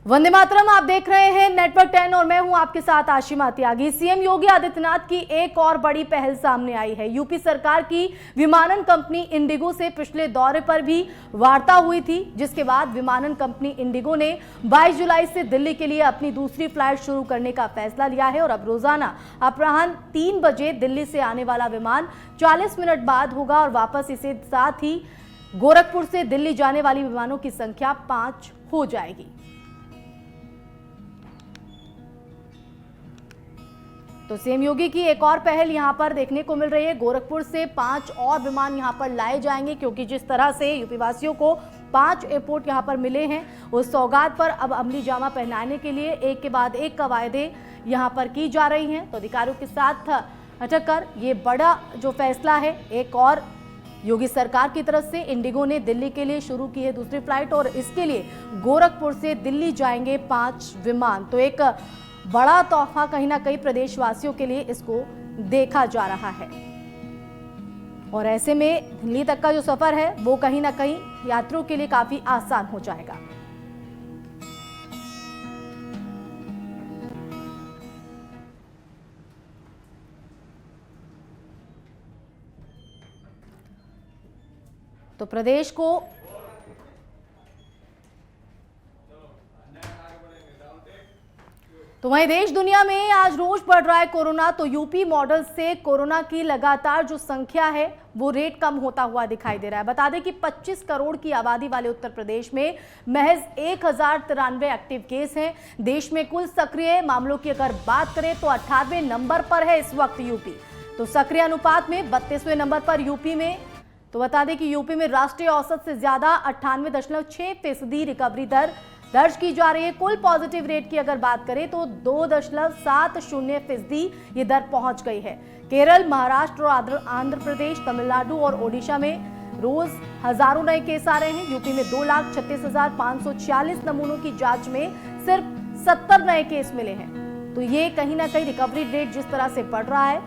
वंदे मातरम आप देख रहे हैं नेटवर्क 10 और मैं हूं आपके साथ आशिमा त्यागी। सीएम योगी आदित्यनाथ की एक और बड़ी पहल सामने आई है। यूपी सरकार की विमानन कंपनी इंडिगो से पिछले दौरे पर भी वार्ता हुई थी, जिसके बाद विमानन कंपनी इंडिगो ने 22 जुलाई से दिल्ली के लिए अपनी दूसरी फ्लाइट शुरू करने का फैसला लिया है और अब रोजाना अपराह्न 3 बजे दिल्ली से आने वाला विमान 40 मिनट बाद होगा और वापस इसे साथ ही गोरखपुर से दिल्ली जाने वाली विमानों की संख्या 5 हो जाएगी। तो सीएम योगी की एक और पहल यहां पर देखने को मिल रही है। गोरखपुर से 5 और विमान यहां पर लाए जाएंगे, क्योंकि जिस तरह से यूपी वासियों को 5 एयरपोर्ट यहां पर मिले हैं, उस सौगात पर अब अमली जामा पहनाने के लिए एक के बाद एक कवायदे यहां पर की जा रही हैं। तो अधिकारियों के साथ अटक कर ये बड़ा जो फैसला है एक और योगी सरकार की तरफ से इंडिगो ने दिल्ली के लिए शुरू की है दूसरी फ्लाइट और इसके लिए गोरखपुर से दिल्ली जाएंगे 5 विमान। तो एक बड़ा तोहफा कहीं ना कहीं प्रदेशवासियों के लिए इसको देखा जा रहा है और ऐसे में दिल्ली तक का जो सफर है वो कहीं ना कहीं यात्रियों के लिए काफी आसान हो जाएगा। तो प्रदेश को तो वहीं देश दुनिया में आज रोज बढ़ रहा है कोरोना। तो यूपी मॉडल से कोरोना की लगातार जो संख्या है वो रेट कम होता हुआ दिखाई दे रहा है। बता दें कि 25 करोड़ की आबादी वाले उत्तर प्रदेश में महज 1093 एक्टिव केस हैं। देश में कुल सक्रिय मामलों की अगर बात करें तो 98वें नंबर पर है इस वक्त यूपी। तो सक्रिय अनुपात में 32वें नंबर पर यूपी में। तो बता दें कि यूपी में राष्ट्रीय औसत से ज्यादा 98.6% रिकवरी दर दर्ज की जा रही है। कुल पॉजिटिव रेट की अगर बात करें तो 2.70% ये दर पहुंच गई है। केरल, महाराष्ट्र और आंध्र प्रदेश, तमिलनाडु और ओडिशा में रोज हजारों नए केस आ रहे हैं। यूपी में 2,36,546 नमूनों की जांच में सिर्फ 70 नए केस मिले हैं। तो ये कहीं ना कहीं रिकवरी रेट जिस तरह से बढ़ रहा है,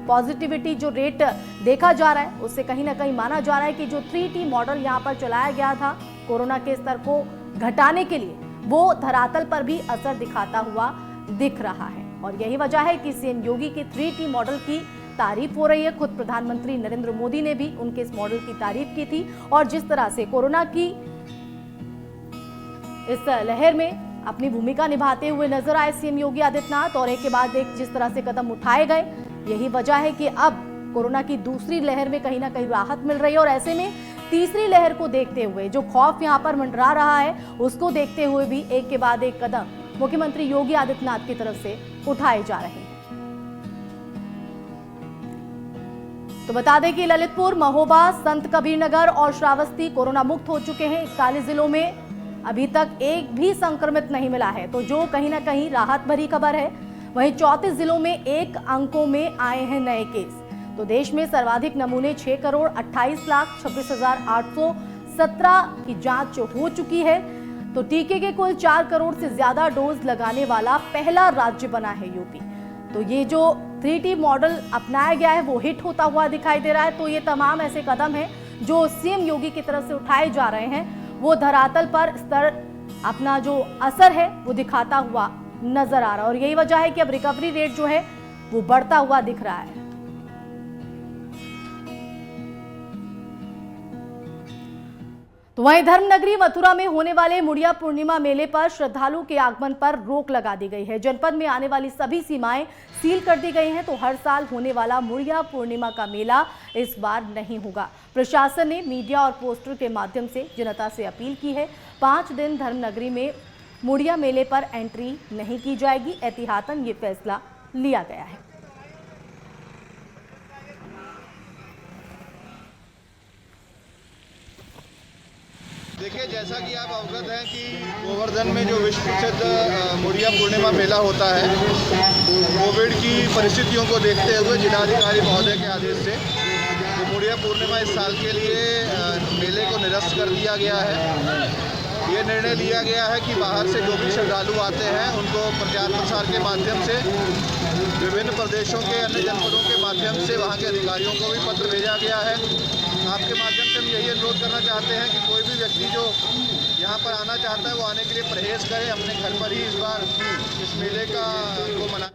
पॉजिटिविटी जो रेट देखा जा रहा है, उससे कहीं ना कहीं माना जा रहा है कि जो 3T मॉडल यहाँ पर चलाया गया था कोरोना के स्तर को घटाने के लिए, वो धरातल पर भी असर दिखाता हुआ दिख रहा है। और यही वजह है कि सीएम योगी के 3T मॉडल की तारीफ हो रही है। खुद प्रधानमंत्री नरेंद्र मोदी ने भी उनके इस मॉडल की तारीफ की थी और जिस तरह से कोरोना की इस लहर में अपनी भूमिका निभाते हुए नजर आए सीएम योगी आदित्यनाथ और एक के बाद एक जिस तरह से कदम उठाए गए, यही वजह है कि अब कोरोना की दूसरी लहर में कहीं ना कहीं राहत मिल रही है। और ऐसे में तीसरी लहर को देखते हुए जो खौफ यहां पर मंडरा रहा है, उसको देखते हुए भी एक के बाद एक कदम मुख्यमंत्री योगी आदित्यनाथ की तरफ से उठाए जा रहे हैं। तो बता दें कि ललितपुर, महोबा, संत कबीरनगर और श्रावस्ती कोरोना मुक्त हो चुके हैं। 41 जिलों में अभी तक एक भी संक्रमित नहीं मिला है, तो जो कहीं ना कहीं राहत भरी खबर है। वहीं 34 जिलों में 1 अंकों में आए हैं नए केस। तो देश में सर्वाधिक नमूने 6,28,26,817 की जांच हो चुकी है। तो टीके के कुल 4 करोड़ से ज्यादा डोज लगाने वाला पहला राज्य बना है यूपी। तो ये जो 3T मॉडल अपनाया गया है वो हिट होता हुआ दिखाई दे रहा है। तो ये तमाम ऐसे कदम हैं जो सीएम योगी की तरफ से उठाए जा रहे हैं, वो धरातल पर स्तर अपना जो असर है वो दिखाता हुआ नजर आ रहा है। और यही वजह है कि अब रिकवरी रेट जो है वो बढ़ता हुआ दिख रहा है। तो वहीं धर्मनगरी मथुरा में होने वाले मुड़िया पूर्णिमा मेले पर श्रद्धालुओं के आगमन पर रोक लगा दी गई है। जनपद में आने वाली सभी सीमाएं सील कर दी गई हैं। तो हर साल होने वाला मुड़िया पूर्णिमा का मेला इस बार नहीं होगा। प्रशासन ने मीडिया और पोस्टर के माध्यम से जनता से अपील की है। 5 दिन धर्मनगरी में मुड़िया मेले पर एंट्री नहीं की जाएगी। एहतियातन ये फैसला लिया गया है। देखिए, जैसा कि आप अवगत हैं कि गोवर्धन में जो विश्व प्रसिद्ध मुड़िया पूर्णिमा मेला होता है, कोविड की परिस्थितियों को देखते हुए जिलाधिकारी महोदय के आदेश से तो मुड़िया पूर्णिमा इस साल के लिए मेले को निरस्त कर दिया गया है। ये निर्णय लिया गया है कि बाहर से जो भी श्रद्धालु आते हैं उनको प्रचार प्रसार के माध्यम से, विभिन्न प्रदेशों के अन्य जनपदों के माध्यम से वहाँ के अधिकारियों को भी पत्र भेजा गया है। आपके माध्यम से हम यही अनुरोध करना चाहते हैं कि कोई भी व्यक्ति जो यहाँ पर आना चाहता है वो आने के लिए परहेज करे, अपने घर पर ही इस बार इस मेले को मना।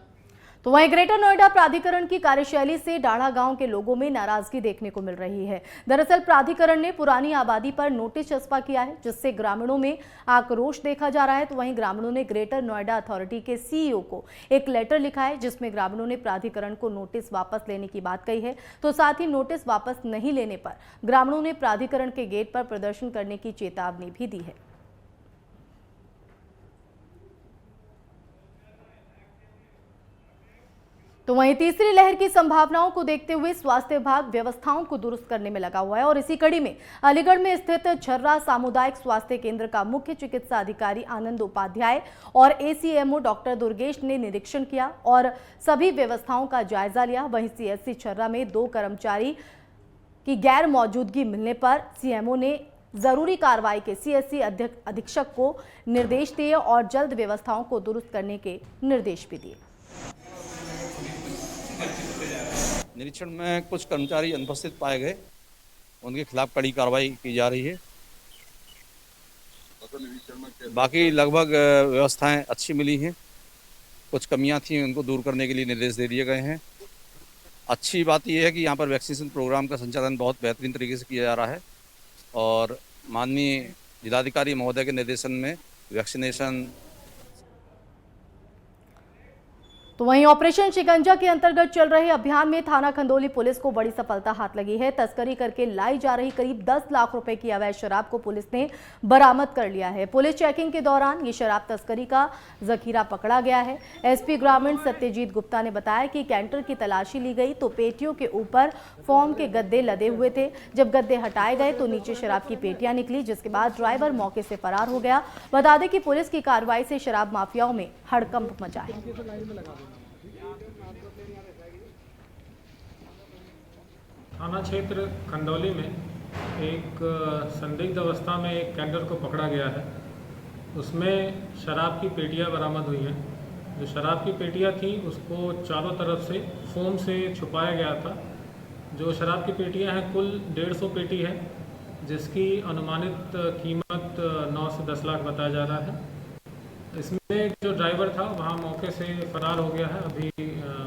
तो वहीं ग्रेटर नोएडा प्राधिकरण की कार्यशैली से डाढ़ा गांव के लोगों में नाराजगी देखने को मिल रही है। दरअसल प्राधिकरण ने पुरानी आबादी पर नोटिस चस्पा किया है, जिससे ग्रामीणों में आक्रोश देखा जा रहा है। तो वहीं ग्रामीणों ने ग्रेटर नोएडा अथॉरिटी के सीईओ को एक लेटर लिखा है, जिसमें ग्रामीणों ने प्राधिकरण को नोटिस वापस लेने की बात कही है। तो साथ ही नोटिस वापस नहीं लेने पर ग्रामीणों ने प्राधिकरण के गेट पर प्रदर्शन करने की चेतावनी भी दी है। तो वहीं तीसरी लहर की संभावनाओं को देखते हुए स्वास्थ्य विभाग व्यवस्थाओं को दुरुस्त करने में लगा हुआ है और इसी कड़ी में अलीगढ़ में स्थित छर्रा सामुदायिक स्वास्थ्य केंद्र का मुख्य चिकित्सा अधिकारी आनंद उपाध्याय और एसीएमओ डॉक्टर दुर्गेश ने निरीक्षण किया और सभी व्यवस्थाओं का जायजा लिया। वहीं सीएससी छर्रा में 2 कर्मचारी की गैर मौजूदगी मिलने पर सीएमओ ने जरूरी कार्रवाई के सीएससी अधीक्षक को निर्देश दिए और जल्द व्यवस्थाओं को दुरुस्त करने के निर्देश भी दिए। निरीक्षण में कुछ कर्मचारी अनुपस्थित पाए गए, उनके खिलाफ कड़ी कार्रवाई की जा रही है। बाकी लगभग व्यवस्थाएं अच्छी मिली हैं, कुछ कमियां थी उनको दूर करने के लिए निर्देश दे दिए गए हैं। अच्छी बात यह है कि यहाँ पर वैक्सीनेशन प्रोग्राम का संचालन बहुत बेहतरीन तरीके से किया जा रहा है और माननीय जिलाधिकारी महोदय के निर्देशन में वैक्सीनेशन। तो वहीं ऑपरेशन शिकंजा के अंतर्गत चल रहे अभियान में थाना खंदौली पुलिस को बड़ी सफलता हाथ लगी है। तस्करी करके लाई जा रही करीब 10 लाख रुपए की अवैध शराब को पुलिस ने बरामद कर लिया है। पुलिस चेकिंग के दौरान ये शराब तस्करी का जखीरा पकड़ा गया है। एसपी ग्रामीण सत्यजीत गुप्ता ने बताया कि कैंटर की तलाशी ली गई तो पेटियों के ऊपर फोम के गद्दे लदे हुए थे। जब गद्दे हटाए गए तो नीचे शराब की पेटियां निकली, जिसके बाद ड्राइवर मौके से फरार हो गया। बता दें कि पुलिस की कार्रवाई से शराब माफियाओं में हड़कंप मचा है। थाना क्षेत्र खंदौली में एक संदिग्ध अवस्था में एक कैंटर को पकड़ा गया है। उसमें शराब की पेटियां बरामद हुई हैं। जो शराब की पेटियां थी उसको चारों तरफ से फोम से छुपाया गया था। जो शराब की पेटियां हैं कुल 150 पेटी है, जिसकी अनुमानित कीमत 9 से 10 लाख बताया जा रहा है। इसमें जो ड्राइवर था वहाँ मौके से फरार हो गया है, अभी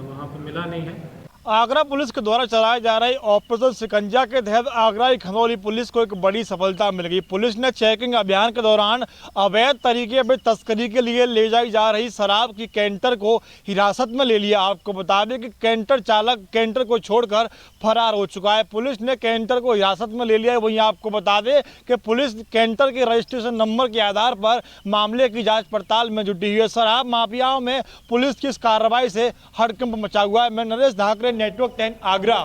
वहाँ पर मिला नहीं है। आगरा पुलिस के द्वारा चलाए जा रहे ऑपरेशन शिकंजा के तहत आगरा खंदौली पुलिस को एक बड़ी सफलता मिल गई। पुलिस ने चेकिंग अभियान के दौरान अवैध तरीके से तस्करी के लिए ले जाई जा रही शराब की कैंटर को हिरासत में ले लिया। आपको बता दें कि कैंटर चालक कैंटर को छोड़कर फरार हो चुका है। पुलिस ने कैंटर को हिरासत में ले लिया है। वहीं आपको बता दें कि पुलिस कैंटर के रजिस्ट्रेशन नंबर के आधार पर मामले की जाँच पड़ताल में जुटी हुई है। शराब माफियाओं में पुलिस की इस कार्रवाई से हड़कंप मचा हुआ है। मैं नरेश धाकरे, नेटवर्क 10 आगरा।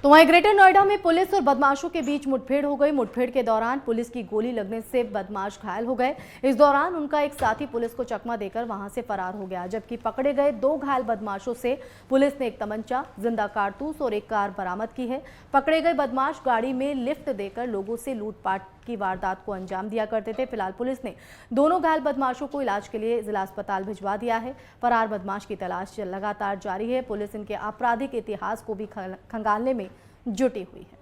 तो वहीं ग्रेटर नोएडा में पुलिस और बदमाशों के बीच मुठभेड़ हो गई। मुठभेड़ के दौरान पुलिस की गोली लगने से बदमाश घायल हो गए। इस दौरान उनका एक साथी पुलिस को चकमा देकर वहां से फरार हो गया, जबकि पकड़े गए 2 घायल बदमाशों से पुलिस ने एक तमंचा, जिंदा कारतूस और एक कार बरामद की है। पकड़े गए बदमाश गाड़ी में लिफ्ट देकर लोगों से लूटपाट की वारदात को अंजाम दिया करते थे। फिलहाल पुलिस ने दोनों घायल बदमाशों को इलाज के लिए जिला अस्पताल भिजवा दिया है। फरार बदमाश की तलाश लगातार जारी है। पुलिस इनके आपराधिक इतिहास को भी खंगालने में जुटी हुई है।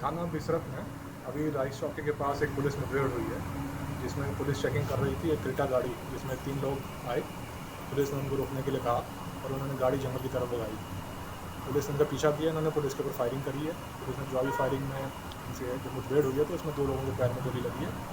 थाना बिसरत में अभी राइस चौकी के पास एक पुलिस मुठभेड़ हुई है, जिसमें पुलिस चेकिंग कर रही थी। एक क्रेटा गाड़ी जिसमें 3 लोग आए, पुलिस ने उनको रोकने के लिए कहा और उन्होंने गाड़ी जंगल की तरफ लगाई। पुलिस ने उनका पीछा किया, इन्होंने पुलिस के ऊपर फायरिंग करी है। पुलिस ने जवाबी फायरिंग में इनसे जो मुठभेड़ हुई है तो इसमें 2 लोगों के पैर में गोली लगी है।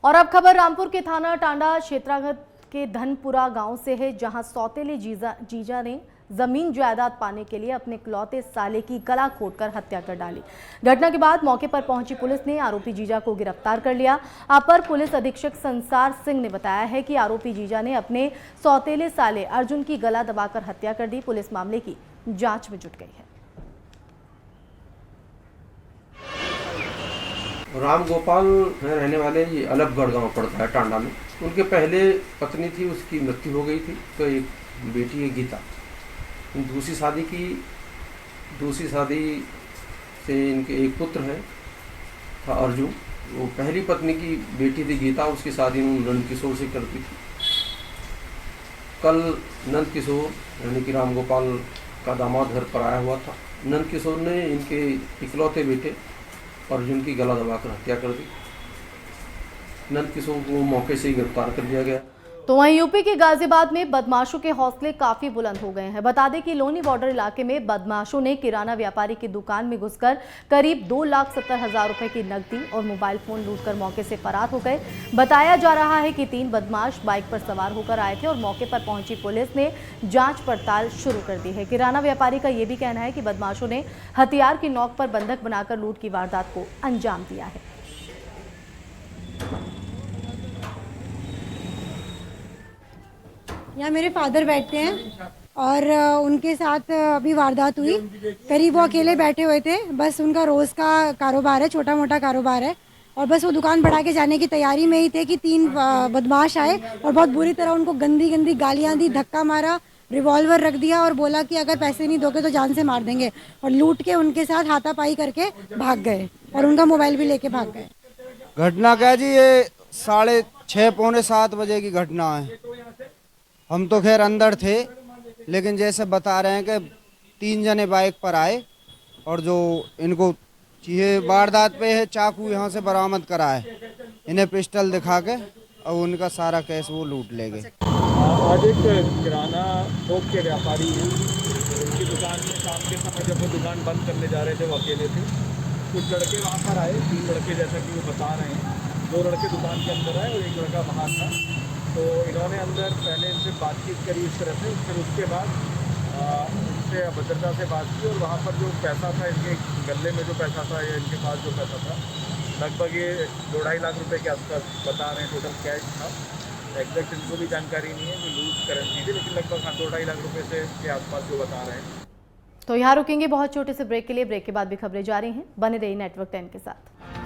और अब खबर रामपुर के थाना टांडा क्षेत्रागत के धनपुरा गांव से है, जहां सौतेले जीजा ने जमीन जायदाद पाने के लिए अपने इकलौते साले की गला घोंटकर हत्या कर डाली। घटना के बाद मौके पर पहुंची पुलिस ने आरोपी जीजा को गिरफ्तार कर लिया। अपर पुलिस अधीक्षक संसार सिंह ने बताया है कि आरोपी जीजा ने अपने सौतेले साले अर्जुन की गला दबाकर हत्या कर दी। पुलिस मामले की जांच में जुट गई है। राम गोपाल रहने वाले ये अलफगढ़ गांव पड़ता है टांडा में। उनके पहले पत्नी थी, उसकी मृत्यु हो गई थी, तो एक बेटी है गीता। दूसरी शादी से इनके एक पुत्र है था अर्जुन। वो पहली पत्नी की बेटी थी गीता, उसकी शादी उन्होंने नंदकिशोर से कर दी थी। कल नंदकिशोर यानी कि राम गोपाल का दामाद घर पर आया हुआ था। नंदकिशोर ने इनके इकलौते बेटे अर्जुन की गला दबाकर हत्या कर दी। नंदकिशोर को मौके से ही गिरफ्तार कर लिया गया। तो वहीं यूपी के गाजियाबाद में बदमाशों के हौसले काफी बुलंद हो गए हैं। बता दें कि लोनी बॉर्डर इलाके में बदमाशों ने किराना व्यापारी की दुकान में घुसकर करीब 2,70,000 रुपए की नकदी और मोबाइल फोन लूटकर मौके से फरार हो गए। बताया जा रहा है कि 3 बदमाश बाइक पर सवार होकर आए थे और मौके पर पहुंची पुलिस ने जांच पड़ताल शुरू कर दी है। किराना व्यापारी का यह भी कहना है कि बदमाशों ने हथियार की नोक पर बंधक बनाकर लूट की वारदात को अंजाम दिया है। यहाँ मेरे फादर बैठते हैं और उनके साथ अभी वारदात हुई। करीब वो अकेले बैठे हुए थे, बस उनका रोज़ का कारोबार है, छोटा मोटा कारोबार है, और बस वो दुकान बढ़ा के जाने की तैयारी में ही थे कि 3 बदमाश आए और बहुत बुरी तरह उनको गंदी गंदी गालियाँ दी, धक्का मारा, रिवॉल्वर रख दिया और बोला कि अगर पैसे नहीं दोगे तो जान से मार देंगे, और लूट के उनके साथ हाथापाई करके भाग गए और उनका मोबाइल भी लेके भाग गए। घटना क्या जी, ये 6:30 पौने 7 बजे की घटना है। हम तो खैर अंदर थे, लेकिन जैसे बता रहे हैं कि 3 जने बाइक पर आए और जो इनको ये वारदात पे है चाकू यहाँ से बरामद करा है, इन्हें पिस्टल दिखा के और उनका सारा कैश वो लूट ले गए। आज एक किराना थोक के व्यापारी हैं, उनकी दुकान में शाम के समय जब वो दुकान बंद करने जा रहे थे, वो अकेले थे। कुछ लड़के वहाँ पर आए, 3 लड़के जैसा कि वो बता रहे हैं। 2 लड़के दुकान के अंदर आए और एक लड़का बाहर था। तो इन्होंने अंदर पहले इनसे बातचीत करी इस तरह से, फिर उसके बाद उनसे अभद्रता से बात की और वहाँ पर जो पैसा था, इनके गले में जो पैसा था या इनके पास जो पैसा था, लगभग ये 2-2.5 लाख रुपए के आसपास बता रहे हैं टोटल कैश था। एग्जैक्ट इनको भी जानकारी नहीं है कि लूज करेंसी थी, लेकिन लगभग 2-2.5 लाख रुपए से के आसपास जो बता रहे हैं। तो यहाँ रुकेंगे बहुत छोटे से ब्रेक के लिए। ब्रेक के बाद भी खबरें जारी हैं, बने रहिए नेटवर्क 10 के साथ।